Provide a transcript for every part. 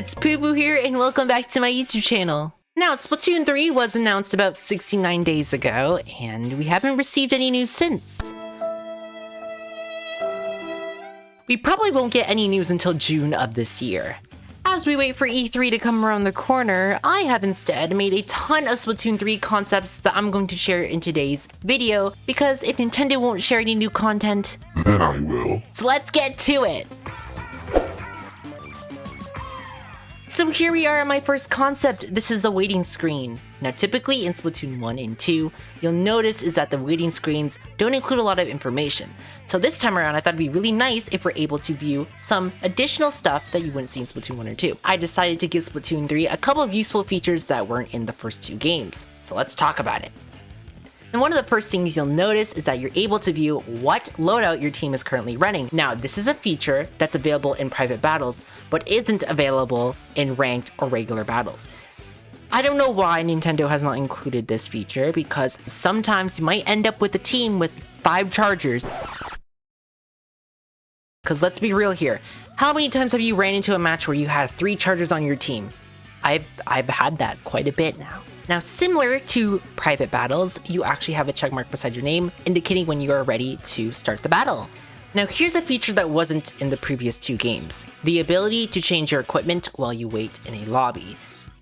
it's Pufuu here, and welcome back to my YouTube channel. Now, Splatoon 3 was announced about 69 days ago, and we haven't received any news since. We probably won't get any news until June of this year. As we wait for E3 to come around the corner, I have instead made a ton of Splatoon 3 concepts that I'm going to share in today's video, because if Nintendo won't share any new content, then I will. So let's get to it! So here we are on my first concept. This is a waiting screen. Now typically in Splatoon 1 and 2, you'll notice is that the waiting screens don't include a lot of information. So this time around I thought it'd be really nice if we're able to view some additional stuff that you wouldn't see in Splatoon 1 or 2. I decided to give Splatoon 3 a couple of useful features that weren't in the first two games. So let's talk about it. And one of the first things you'll notice is that you're able to view what loadout your team is currently running. Now, this is a feature that's available in private battles, but isn't available in ranked or regular battles. I don't know why Nintendo has not included this feature, because sometimes you might end up with a team with 5 chargers. Because let's be real here, how many times have you ran into a match where you had 3 chargers on your team? I've had that quite a bit now. Now, similar to private battles, you actually have a checkmark beside your name indicating when you are ready to start the battle. Now, here's a feature that wasn't in the previous 2 games: the ability to change your equipment while you wait in a lobby.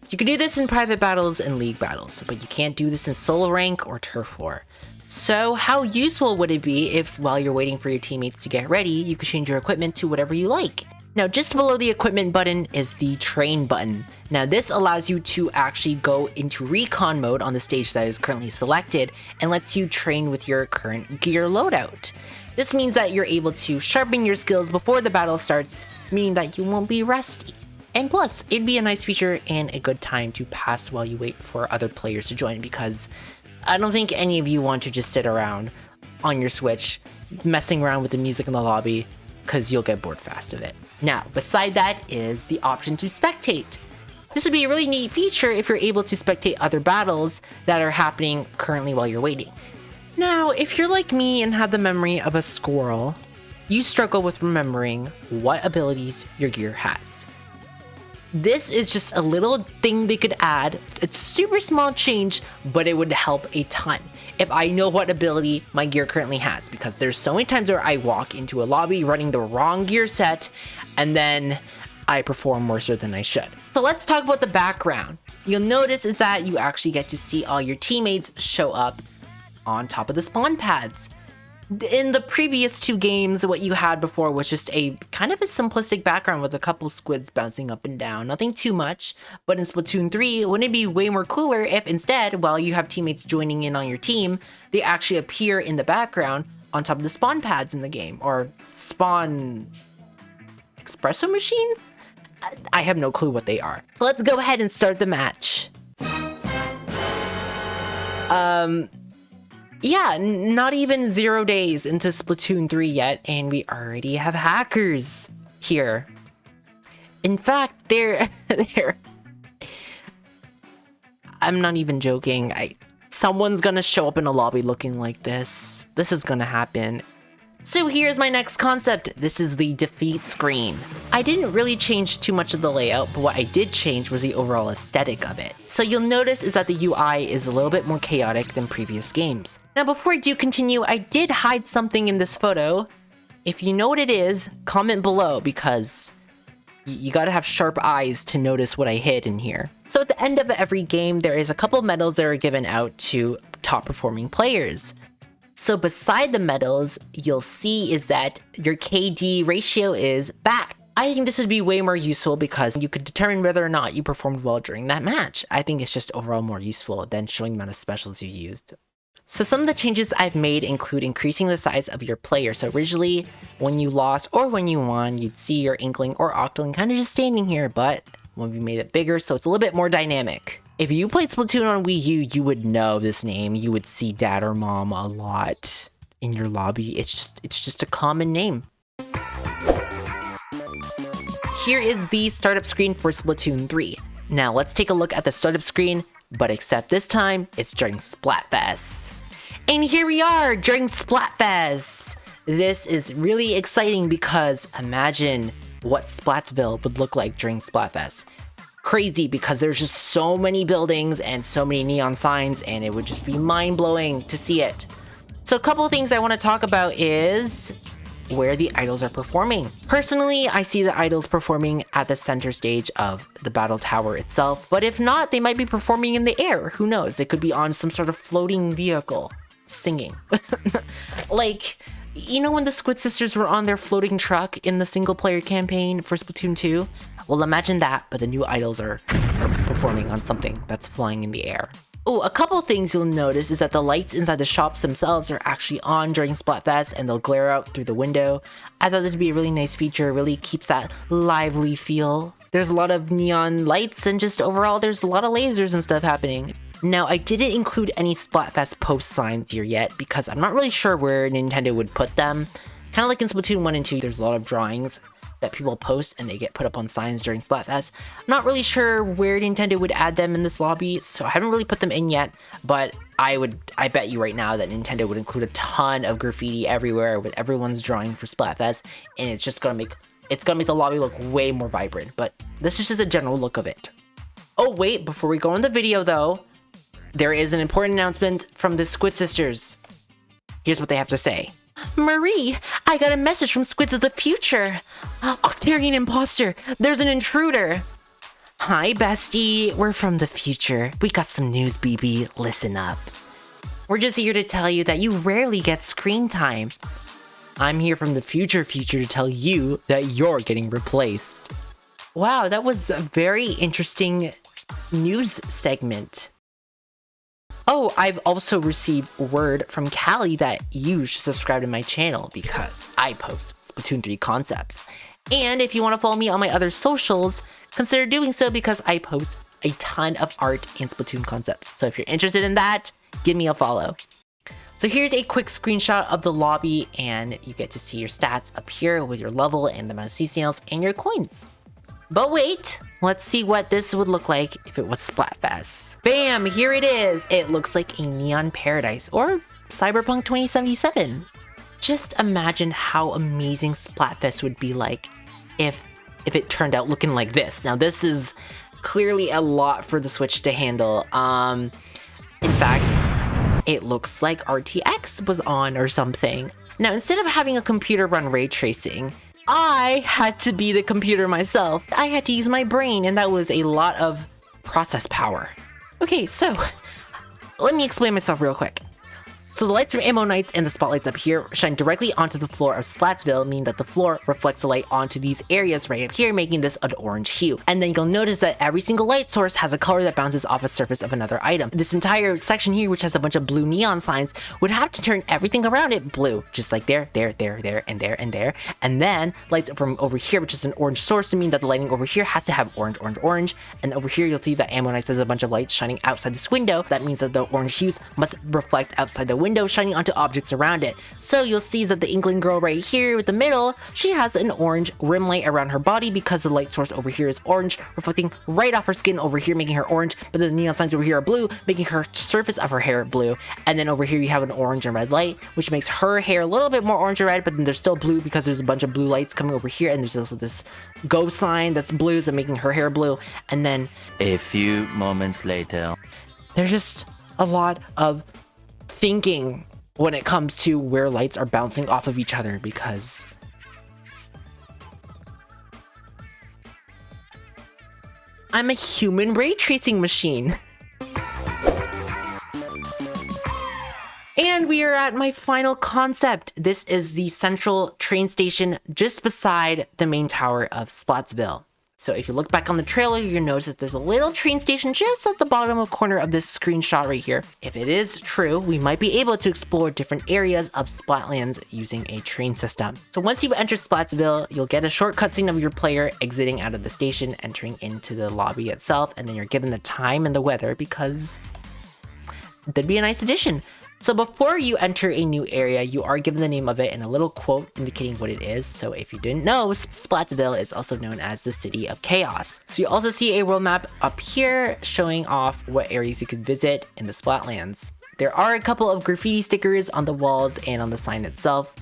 You can do this in private battles and league battles, but you can't do this in solo rank or turf war. So how useful would it be if, while you're waiting for your teammates to get ready, you could change your equipment to whatever you like? Now, just below the equipment button is the train button. Now, this allows you to actually go into recon mode on the stage that is currently selected and lets you train with your current gear loadout. This means that you're able to sharpen your skills before the battle starts, meaning that you won't be rusty. And plus, it'd be a nice feature and a good time to pass while you wait for other players to join, because I don't think any of you want to just sit around on your Switch messing around with the music in the lobby, because you'll get bored fast of it. Now, beside that is the option to spectate. This would be a really neat feature if you're able to spectate other battles that are happening currently while you're waiting. Now, if you're like me and have the memory of a squirrel, you struggle with remembering what abilities your gear has. This is just a little thing they could add. It's super small change, but it would help a ton if I know what ability my gear currently has, because there's so many times where I walk into a lobby running the wrong gear set and then I perform worse than I should. So let's talk about the background. You'll notice is that you actually get to see all your teammates show up on top of the spawn pads. In the previous 2 games, what you had before was just a kind of a simplistic background with a couple squids bouncing up and down. Nothing too much, but in Splatoon 3, wouldn't it be way more cooler if instead, while you have teammates joining in on your team, they actually appear in the background on top of the spawn pads in the game, or spawn espresso machines? I have no clue what they are. So let's go ahead and start the match. Yeah, not even 0 days into Splatoon 3 yet, and we already have hackers here. In fact, they're I'm not even joking. Someone's gonna show up in a lobby looking like this. This is gonna happen. So here's my next concept. This is the defeat screen. I didn't really change too much of the layout, but what I did change was the overall aesthetic of it. So you'll notice is that the UI is a little bit more chaotic than previous games. Now, before I do continue, I did hide something in this photo. If you know what it is, comment below, because you gotta have sharp eyes to notice what I hid in here. So at the end of every game, there is a couple medals that are given out to top performing players. So beside the medals, you'll see is that your KD ratio is back. I think this would be way more useful because you could determine whether or not you performed well during that match. I think it's just overall more useful than showing the amount of specials you used. So some of the changes I've made include increasing the size of your player. So originally, when you lost or when you won, you'd see your Inkling or Octoling kind of just standing here, but when we made it bigger, so it's a little bit more dynamic. If you played Splatoon on Wii U, you would know this name. You would see Dad or Mom a lot in your lobby. It's just a common name. Here is the startup screen for Splatoon 3. Now let's take a look at the startup screen, but except this time, it's during Splatfest. And here we are during Splatfest. This is really exciting because imagine what Splatsville would look like during Splatfest. Crazy, because there's just so many buildings and so many neon signs, and it would just be mind-blowing to see it. So a couple of things I want to talk about is where the idols are performing. Personally, I see the idols performing at the center stage of the battle tower itself, but if not, they might be performing in the air. Who knows? They could be on some sort of floating vehicle singing. Like, you know when the Squid Sisters were on their floating truck in the single player campaign for Splatoon 2? Well, imagine that, but the new idols are performing on something that's flying in the air. Oh, a couple things you'll notice is that the lights inside the shops themselves are actually on during Splatfest, and they'll glare out through the window. I thought this would be a really nice feature, really keeps that lively feel. There's a lot of neon lights, and just overall there's a lot of lasers and stuff happening. Now, I didn't include any Splatfest post signs here yet because I'm not really sure where Nintendo would put them. Kind of like in Splatoon 1 and 2, there's a lot of drawings that people post and they get put up on signs during Splatfest. I'm not really sure where Nintendo would add them in this lobby, so I haven't really put them in yet, but I bet you right now that Nintendo would include a ton of graffiti everywhere with everyone's drawing for Splatfest, and it's just gonna make the lobby look way more vibrant, but this is just a general look of it. Oh wait, before we go on the video though, there is an important announcement from the Squid Sisters. Here's what they have to say. Marie, I got a message from Squids of the future. Octarian imposter, there's an intruder. Hi, bestie. We're from the future. We got some news, BB. Listen up. We're just here to tell you that you rarely get screen time. I'm here from the future to tell you that you're getting replaced. Wow, that was a very interesting news segment. Oh, I've also received word from Callie that you should subscribe to my channel because I post Splatoon 3 concepts. And if you want to follow me on my other socials, consider doing so because I post a ton of art and Splatoon concepts. So if you're interested in that, give me a follow. So here's a quick screenshot of the lobby, and you get to see your stats up here with your level and the amount of CCNLs and your coins. But wait, let's see what this would look like if it was Splatfest. Bam, here it is. It looks like a neon paradise or Cyberpunk 2077. Just imagine how amazing Splatfest would be like if it turned out looking like this. Now this is clearly a lot for the Switch to handle. In fact, it looks like RTX was on or something. Now instead of having a computer run ray tracing, I had to be the computer myself. I had to use my brain, and that was a lot of process power. Okay, so let me explain myself real quick. So the lights from Ammo Nights and the spotlights up here shine directly onto the floor of Splatsville, meaning that the floor reflects the light onto these areas right up here, making this an orange hue. And then you'll notice that every single light source has a color that bounces off a surface of another item. This entire section here, which has a bunch of blue neon signs, would have to turn everything around it blue, just like there, and there, and there. And then lights from over here, which is an orange source, to mean that the lighting over here has to have orange. And over here, you'll see that Ammo Nights has a bunch of lights shining outside this window. That means that the orange hues must reflect outside the window, shining onto objects around it. So you'll see that the Inkling girl right here with the middle, she has an orange rim light around her body because the light source over here is orange, reflecting right off her skin over here, making her orange, but the neon signs over here are blue, making her surface of her hair blue. And then over here you have an orange and red light, which makes her hair a little bit more orange and red, but then there's still blue because there's a bunch of blue lights coming over here, and there's also this go sign that's blue, so making her hair blue. And then a few moments later, there's just a lot of thinking when it comes to where lights are bouncing off of each other, because I'm a human ray tracing machine. And we are at my final concept. This is the central train station just beside the main tower of Splatsville. So if you look back on the trailer, you'll notice that there's a little train station just at the bottom of corner of this screenshot right here. If it is true, we might be able to explore different areas of Splatlands using a train system. So once you've entered Splatsville, you'll get a short cutscene of your player exiting out of the station, entering into the lobby itself, and then you're given the time and the weather because that'd be a nice addition. So before you enter a new area, you are given the name of it and a little quote indicating what it is. So if you didn't know, Splatsville is also known as the City of Chaos. So you also see a world map up here showing off what areas you could visit in the Splatlands. There are a couple of graffiti stickers on the walls and on the sign itself.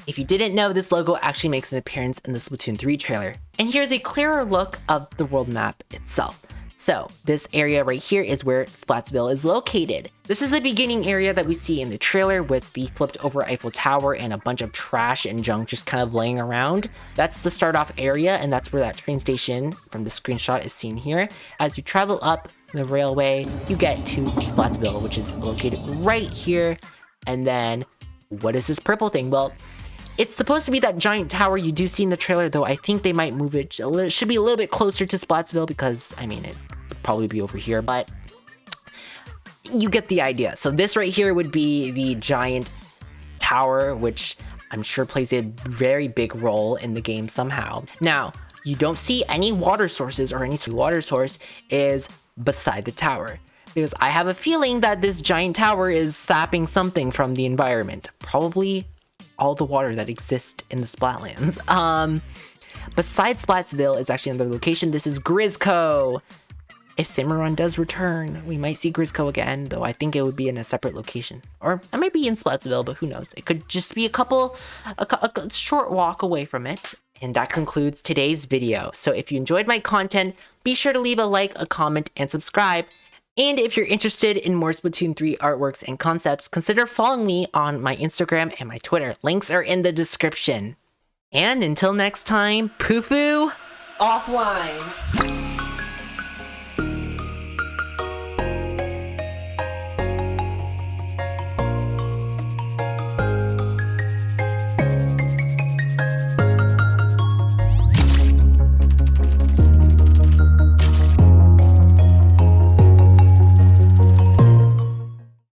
If you didn't know, this logo actually makes an appearance in the Splatoon 3 trailer. And here's a clearer look of the world map itself. So this area right here is where Splatsville is located. This is the beginning area that we see in the trailer with the flipped over Eiffel Tower and a bunch of trash and junk just kind of laying around. That's the start off area, and that's where that train station from the screenshot is seen here. As you travel up the railway, you get to Splatsville, which is located right here. And then what is this purple thing? Well, it's supposed to be that giant tower you do see in the trailer, though I think they might move it. It should be a little bit closer to Splatsville because, I mean, it would probably be over here, but you get the idea. So this right here would be the giant tower, which I'm sure plays a very big role in the game somehow. Now, you don't see any water sources or any water source is beside the tower, because I have a feeling that this giant tower is sapping something from the environment. Probably all the water that exists in the Splatlands. Besides Splatsville is actually another location. This is Grizzco. If Cimarron does return, we might see Grizzco again, though I think it would be in a separate location. Or it might be in Splatsville, but who knows? It could just be a short walk away from it. And that concludes today's video. So if you enjoyed my content, be sure to leave a like, a comment, and subscribe. And if you're interested in more Splatoon 3 artworks and concepts, consider following me on my Instagram and my Twitter. Links are in the description. And until next time, Pufuu offline.